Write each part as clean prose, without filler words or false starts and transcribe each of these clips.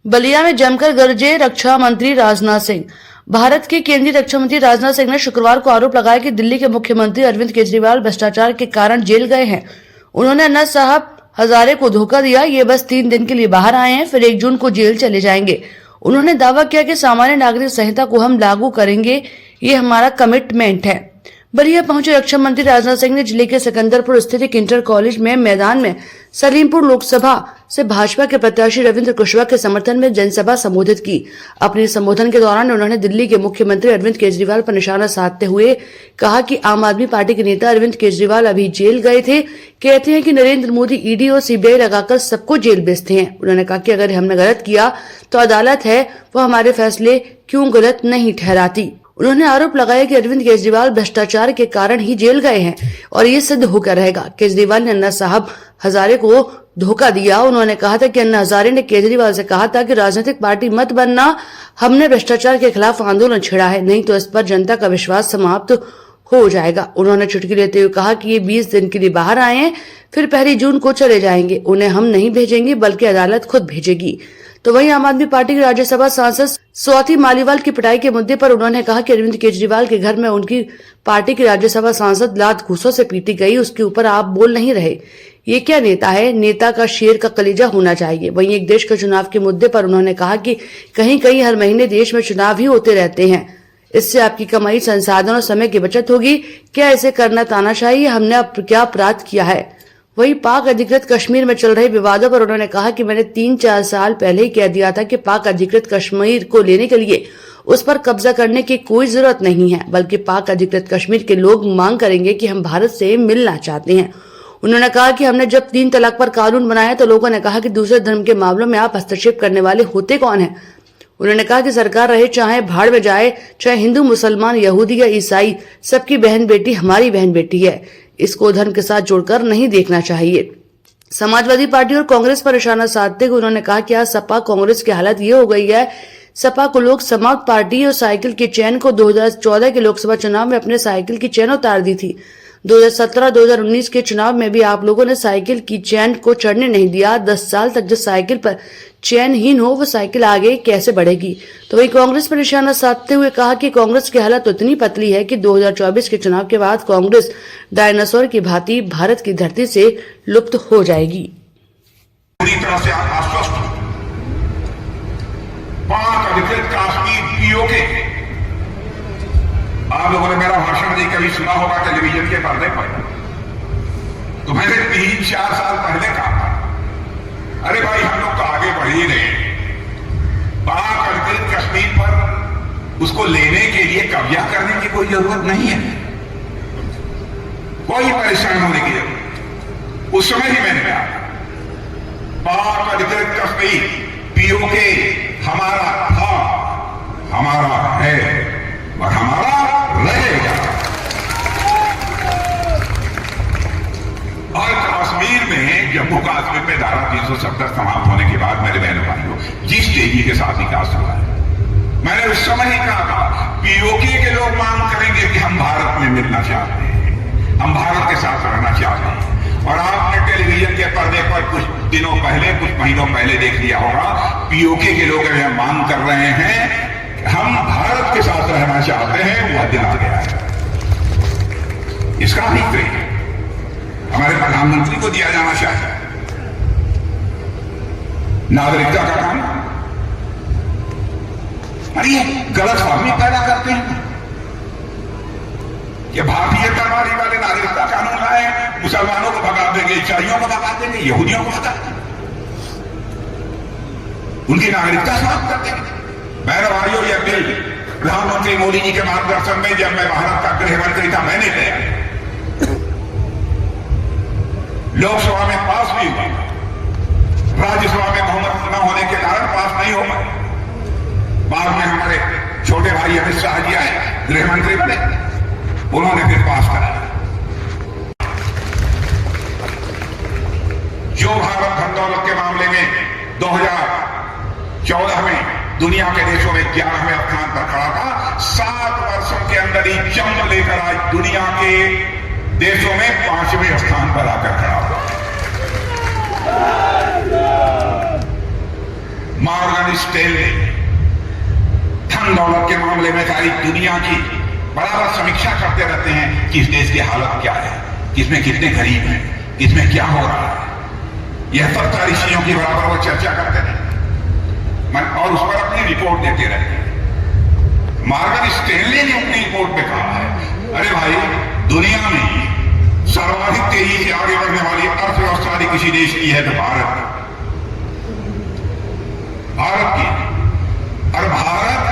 बलिया में जमकर गरजे रक्षा मंत्री राजनाथ सिंह। भारत के केंद्रीय रक्षा मंत्री राजनाथ सिंह ने शुक्रवार को आरोप लगाया कि दिल्ली के मुख्यमंत्री अरविंद केजरीवाल भ्रष्टाचार के कारण जेल गए हैं। उन्होंने अन्ना साहब हजारे को धोखा दिया, ये बस 3 दिन के लिए बाहर आए हैं, फिर 1 जून को जेल चले जाएंगे। उन्होंने दावा किया कि सामान्य नागरिक संहिता को हम लागू करेंगे, ये हमारा कमिटमेंट है। बलिया पहुंचे रक्षा मंत्री राजनाथ सिंह ने जिले के सिकंदरपुर स्थित एक इंटर कॉलेज में मैदान में सलीमपुर लोकसभा से भाजपा के प्रत्याशी रविंद्र कुशवाहा के समर्थन में जनसभा संबोधित की। अपने संबोधन के दौरान उन्होंने दिल्ली के मुख्यमंत्री अरविंद केजरीवाल पर निशाना साधते हुए कहा कि आम आदमी पार्टी के नेता अरविंद केजरीवाल अभी जेल गए थे। कहते हैं कि नरेंद्र मोदी ईडी और सीबीआई लगाकर सबको जेल भेजते हैं। उन्होंने कहा कि अगर हमने गलत किया तो अदालत है, वो हमारे फैसले क्यों गलत नहीं ठहराती। उन्होंने आरोप लगाया कि अरविंद केजरीवाल भ्रष्टाचार के कारण ही जेल गए हैं और ये सिद्ध होकर रहेगा। केजरीवाल ने अन्ना साहब हजारे को धोखा दिया। उन्होंने कहा था कि अन्ना हजारे ने केजरीवाल से कहा था कि राजनीतिक पार्टी मत बनना, हमने भ्रष्टाचार के खिलाफ आंदोलन छेड़ा है, नहीं तो इस पर जनता का विश्वास समाप्त हो जाएगा। उन्होंने चुटकी लेते हुए कहा कि ये 20 दिन के लिए बाहर आए हैं, फिर 1 जून को चले जाएंगे। उन्हें हम नहीं भेजेंगे बल्कि अदालत खुद भेजेगी। तो वहीं आम आदमी पार्टी के राज्यसभा सांसद स्वाति मालीवाल की पिटाई के मुद्दे पर उन्होंने कहा कि अरविंद केजरीवाल के घर में उनकी पार्टी की राज्यसभा सांसद लात घूसों से पीटी गई, उसके ऊपर आप बोल नहीं रहे। ये क्या नेता है? नेता का शेर का कलेजा होना चाहिए। वहीं एक देश के चुनाव के मुद्दे पर उन्होंने कहा कि कहीं कहीं हर महीने देश में चुनाव ही होते रहते हैं, इससे आपकी कमाई, संसाधन और समय की बचत होगी। क्या इसे करना तानाशाही? हमने अब क्या अपराध किया है? वहीं पाक अधिकृत कश्मीर में चल रहे विवादों पर उन्होंने कहा कि मैंने 3-4 साल पहले ही कह दिया था कि पाक अधिकृत कश्मीर को लेने के लिए उस पर कब्जा करने की कोई जरूरत नहीं है, बल्कि पाक अधिकृत कश्मीर के लोग मांग करेंगे कि हम भारत से मिलना चाहते हैं। उन्होंने कहा कि हमने जब 3 तलाक पर कानून बनाया तो लोगों ने कहा कि दूसरे धर्म के मामलों में आप हस्तक्षेप करने वाले होते कौन है। उन्होंने कहा कि सरकार रहे चाहे भाड़ में जाए, चाहे हिंदू, मुसलमान, यहूदी या ईसाई, सबकी बहन बेटी हमारी बहन बेटी है। इसको धर्म के साथ जोड़कर नहीं देखना चाहिए। समाजवादी पार्टी और कांग्रेस पर निशाना साधते हुए उन्होंने कहा कि आज सपा कांग्रेस की हालत ये हो गई है। सपा को लोग समाज पार्टी और साइकिल की चैन को 2014 के लोकसभा चुनाव में अपने साइकिल की चैन उतार दी थी। 2017-2019 के चुनाव में भी आप लोगों ने साइकिल की चैन को चढ़ने नहीं दिया। 10 साल तक जो साइकिल पर चैनहीन हो, वो साइकिल आगे कैसे बढ़ेगी। तो वही कांग्रेस पर निशाना साधते हुए कहा कि कांग्रेस की हालत उतनी पतली है कि 2024 के चुनाव के बाद कांग्रेस डायनासोर की भांति भारत की धरती से लुप्त हो जाएगी। पूरी तरह से आश्वस्त हूं। पाक अधिकृत कश्मीर पीओके, आप लोगों ने मेरा भाषण नहीं कभी सुना होगा टेलीविजन के पर्दे पर, तो मैंने 3-4 साल पहले कहा, अरे भाई हम लोग तो आगे बढ़ ही रहे हैं। पाक अधिकृत कश्मीर पर उसको लेने के लिए कब्जा करने की कोई जरूरत नहीं है, कोई परेशान होने की जरूरत। उस समय ही मैंने कहा पाक अधिकृत कश्मीर पीओके हमारा था, हमारा है और हमारा रहेगा। और कश्मीर में, जम्मू कश्मीर में धारा 370 समाप्त होने के बाद मेरे बहनों भाइयों जिस तेजी के साथ विकास हुआ है, मैंने उस समय ही कहा था पीओके के लोग मांग करेंगे कि हम भारत में मिलना चाहते हैं, हम भारत के साथ रहना चाहते हैं। और आपने टेलीविजन के पर्दे पर कुछ दिनोदिनों पहले, कुछ महीनों पहले देख लिया होगा, पीओके के लोग यह मांग कर रहे हैं हम भारत के साथ रहना चाहते हैं। वह दिन आ गया है, इसका भी श्रेय हमारे प्रधानमंत्री को दिया जाना चाहिए। नागरिकता का काम, अरे गलतफहमी पैदा करते हैं कि भारतीय तरवारी वाले नागरिकता कानून लाए, मुसलमानों को भगा देंगे, ईसाइयों को भगा देंगे, यहूदियों को भगा देंगे, उनकी नागरिकता समाप्त कर देंगे। बहनों भाइयों, यह बिल प्रधानमंत्री मोदी जी के मार्गदर्शन में जब मैं भारत का गृह मंत्री था, मैंने लिया, लोकसभा में पास भी हुआ, राज्यसभा में बहुमत न होने के कारण पास नहीं हो पाया। बाद में हमारे छोटे भाई अमित शाह जी आए, गृह मंत्री बने, उन्होंने फिर पास कराया। जो भारत धन दौलत के मामले में 2014 में दुनिया के देशों में 11वें स्थान पर खड़ा था, 7 वर्षों के अंदर ही जंप लेकर आज दुनिया के देशों में 5वें स्थान पर आकर खड़ा हुआ। मॉर्गन स्टैनली धन दौलत के मामले में सारी दुनिया की बराबर समीक्षा करते रहते हैं कि इस देश की हालत क्या है, किसमें कितने गरीब हैं, किसमें क्या हो रहा है। यह सब सारी चीजों की बराबर वो चर्चा करते हैं और उस पर अपनी रिपोर्ट देते रहते हैं। मॉर्गन स्टैनली ने अपनी रिपोर्ट में कहा है, अरे भाई, दुनिया में सर्वाधिक तेजी से आगे बढ़ने वाली अर्थव्यवस्था यदि किसी देश की है तो भारत की। और भारत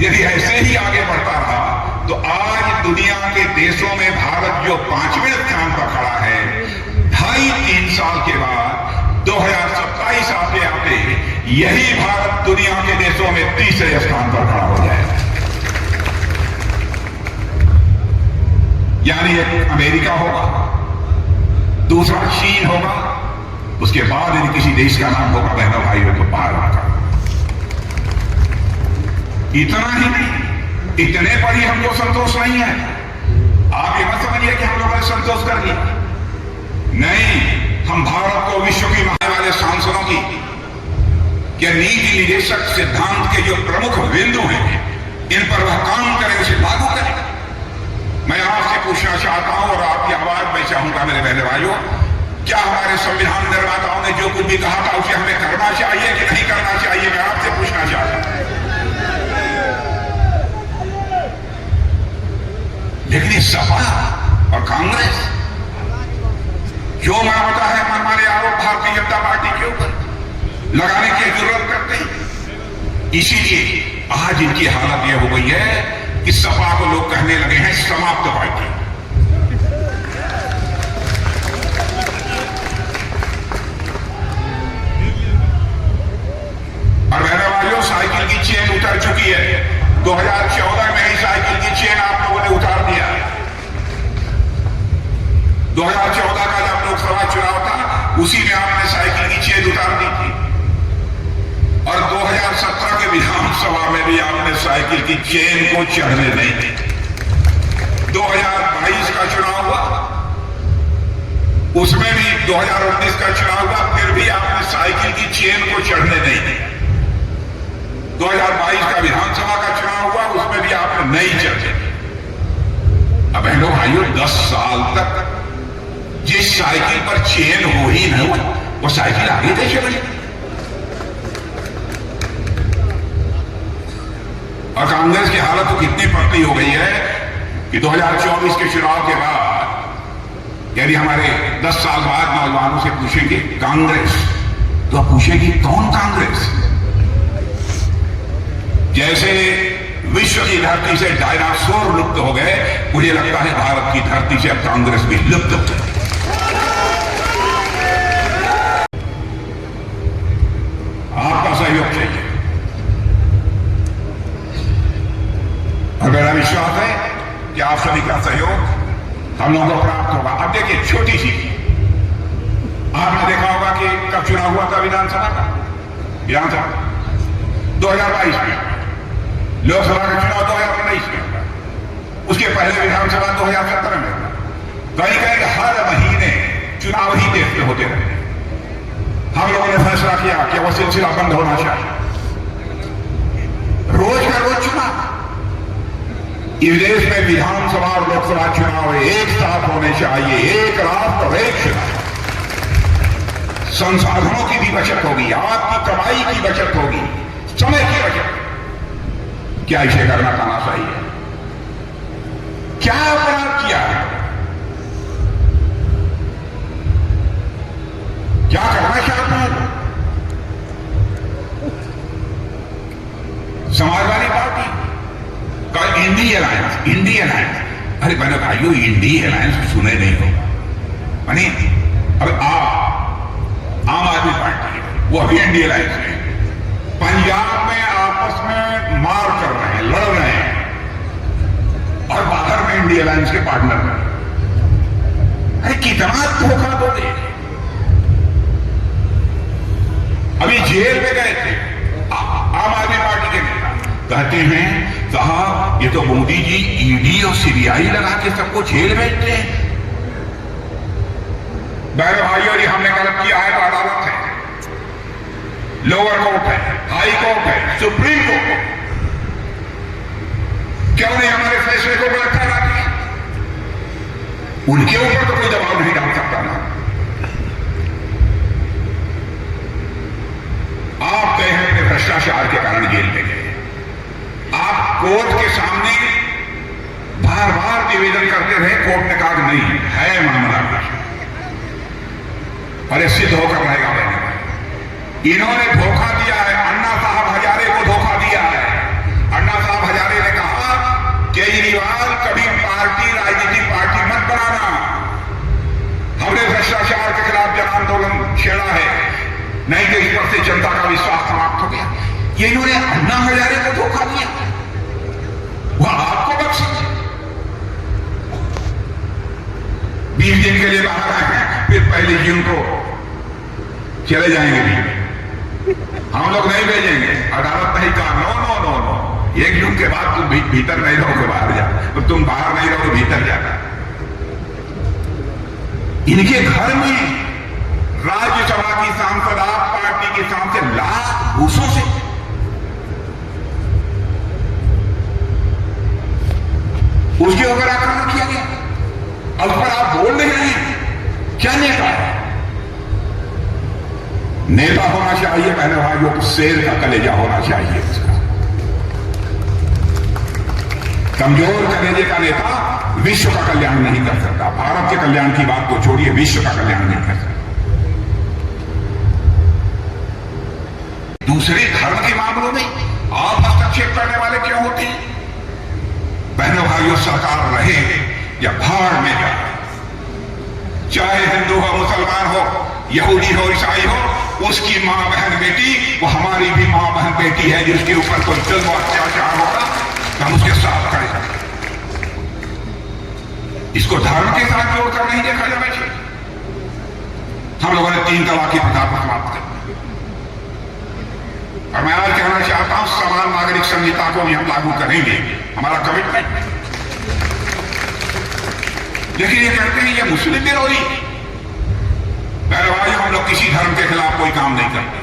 यदि ऐसे ही आगे बढ़ता रहा तो आज दुनिया के देशों में भारत जो 5वें स्थान पर खड़ा है, 2.5-3 साल के बाद 2027 आते आते यही भारत दुनिया के देशों में 3रे स्थान पर खड़ा हो जाएगा। यानी एक अमेरिका होगा, दूसरा चीन होगा, उसके बाद यदि किसी देश का नाम होगा बहनों भाइयों तो भारत का। इतना ही नहीं, इतने पर ही हमको संतोष नहीं है। आप ये मत समझिए कि हम लोगों ने संतोष कर लिया, नहीं। हम भारत को विश्व की मानने वाले सांसदों की या नीति निदेशक सिद्धांत के जो प्रमुख बिंदु हैं, इन पर वह काम करें, उसे लागू करें। मैं आपसे पूछना चाहता हूं और आपकी आवाज मैं चाहूंगा मेरे बहने भाइयों, क्या हमारे संविधान निर्माताओं ने जो कुछ भी कहा था उसे हमें करना चाहिए कि नहीं करना चाहिए? मैं आपसे पूछना चाहता हूं। लेकिन इस सपा और कांग्रेस जो मानता है मनमाने आरोप भारतीय जनता पार्टी के ऊपर लगाने की जरूरत करते हैं। इसीलिए आज इनकी हालत यह हो गई है कि सपा को लोग कहने लगे हैं समाप्त पार्टी। और मेरे भाइयों, साइकिल की चेन उतर चुकी है। 2014 में ही साइकिल की चेन आप लोगों ने उतार दिया। 2014 का जब लोकसभा चुनाव था उसी में आपने साइकिल की चेन उतार दी थी। और 2017 के विधानसभा में भी आपने साइकिल की चेन को चढ़ने नहीं दी। 2022 का चुनाव हुआ, उसमें भी 2019 का चुनाव हुआ, फिर भी आपने साइकिल की चेन को चढ़ने नहीं दी। 2022 का विधानसभा का चुनाव हुआ, उसमें भी आपने नहीं चढ़े। अब बहनों भाइयों, 10 साल तक जिस साइकिल पर चेन हो ही न हो वो साइकिल आगे कैसे बढ़े? और कांग्रेस की हालत तो कितनी पक्की हो गई है कि 2024 के चुनाव के बाद यदि हमारे 10 साल बाद नौजवानों से पूछेंगे कांग्रेस, तो आप पूछेंगे कौन कांग्रेस? जैसे विश्व की धरती से डायनासोर लुप्त हो गए, मुझे लगता है भारत की धरती से अब कांग्रेस भी लुप्त हो गई। आपका सहयोग चाहिए और मेरा विश्वास है कि आप सभी का सहयोग हम लोगों को प्राप्त होगा। अब देखिए, छोटी सी आपने देखा होगा कि कब चुनाव हुआ था विधानसभा का? 2022 में, लोकसभा का चुनाव 2019 में हुआ, उसके पहले विधानसभा 2017 में हुआ। कहीं कहीं हर महीने चुनाव ही देश में होते रहे। हम लोगों ने फैसला किया कि वह सिलसिला बंद होना चाहिए। रोज का रोज चुनाव। इस देश में विधानसभा और लोकसभा चुनाव एक साथ होने चाहिए, एक राष्ट्र एक चुनाव। संसाधनों की भी बचत होगी, आपकी कमाई की बचत होगी, समय की बचत। क्या इसे करना तानाशाही है? क्या अपराध किया है? क्या करना चाहते हैं? समाजवादी पार्टी का इंडी अलायंस, अरे बने भाइयों, इंडी अलायंस सुने नहीं हो। मानी अब आम आदमी पार्टी है, वो अभी इंडी अलायंस है। पंजाब में आपस में मार कर रहे हैं, लड़ रहे हैं, और बाहर में इंडी अलायंस के पार्टनर हैं। अरे कितना धोखा दोगे? अभी जेल में गए थे आम आदमी पार्टी के नेता, कहते हैं साहब ये तो मोदी जी ईडी और सीबीआई लगा के सबको जेल भेजते हैं। बहन भाइयों, ये हमने गलत किया है तो अदालत है। लोअर कोर्ट है, हाई कोर्ट है, सुप्रीम कोर्ट है, क्यों नहीं हमारे फैसले को गलत ठहराते? उनके ऊपर तो कोई दबाव नहीं डाल सकता ना। आप गए हैं अपने भ्रष्टाचार के कारण जेल में गए, आप कोर्ट के सामने बार बार निवेदन करते रहे, कोर्ट ने कहा नहीं है मामला कुछ, और ये सिद्ध होकर रहेगा। इन्होंने धोखा दिया है, अन्ना साहब हजारे को धोखा दिया है। अन्ना साहब हजारे ने कहा केजरीवाल कभी पार्टी राजनीतिक पार्टी मत बनाना, हमने भ्रष्टाचार के खिलाफ जन आंदोलन छेड़ा है, नहीं तो इस पर से जनता का विश्वास समाप्त हो गया। ये इन्होंने अन्ना हजारे को धोखा दिया, वह आपको बख्शे। 20 दिन के लिए बाहर आए हैं, फिर पहली जून को चले जाएंगे भी, हम लोग नहीं भेजेंगे। अदालत नहीं कहा नो नो नो नो, 1 जून के बाद तुम भीतर नहीं रहोगे, बाहर जा, तो तुम बाहर नहीं रहोगे, भीतर जाना। इनके घर में राज्यसभा की सांसद आप पार्टी के सांसद लाख घूसों से उसके ऊपर आक्रमण किया गया, और उस पर आप बोल रहे हैं क्या नेता है? नेता होना चाहिए बहने भाइयों तो शेर का कलेजा होना चाहिए उसका। कमजोर कलेजे का नेता विश्व का कल्याण नहीं कर सकता। भारत के कल्याण की बात को छोड़िए, विश्व का कल्याण नहीं कर सकता। दूसरे धर्म के मामलों में आप हस्तक्षेप करने वाले क्यों होते हैं? बहनों भाइयों, सरकार रहे या भाड़ में जाए, चाहे हिंदू हो, मुसलमान हो, यहूदी हो, ईसाई हो, उसकी मां बहन बेटी वो हमारी भी मां बहन बेटी है। जिसके ऊपर कोई जुल्म और अत्याचार होगा तो हम उसके साथ खड़े हैं। इसको धर्म के साथ जोड़कर नहीं देखा जाना चाहिए। हम लोगों ने 3 तलाक की प्रथा को समाप्त कर, और मैं आज कहना चाहता हूं समान नागरिक संहिता को भी हम लागू करेंगे, हमारा कमिटमेंट। लेकिन ये कहते हैं ये मुस्लिम विरोधी। मेरे भाई, हम लोग किसी धर्म के खिलाफ कोई काम नहीं करते।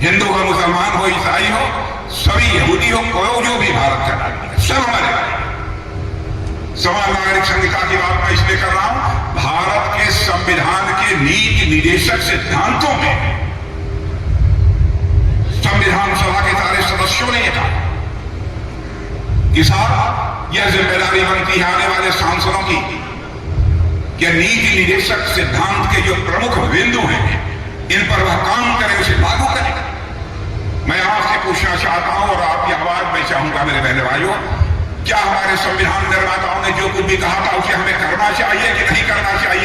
हिंदू हो, मुसलमान हो, ईसाई हो, सभी यहूदी हो, कोई जो भी भारत का नागरिक है, सब हमारे भाई। समान नागरिक संहिता की बात मैं इसलिए कर रहा हूं, भारत के संविधान के नीति निर्देशक सिद्धांतों में संविधान सभा के सारे सदस्यों ने कहा कि साहब यह जिम्मेदारी बनती है आने वाले सांसदों की कि नीति निर्देशक सिद्धांत के जो प्रमुख बिंदु हैं इन पर वह काम करें, उसे लागू करें। मैं आपसे पूछना चाहता हूं और आपकी आवाज में चाहूंगा मेरे बहने भाइयों, क्या हमारे संविधान निर्माताओं ने जो कुछ भी कहा था उसे हमें करना चाहिए कि नहीं करना चाहिए?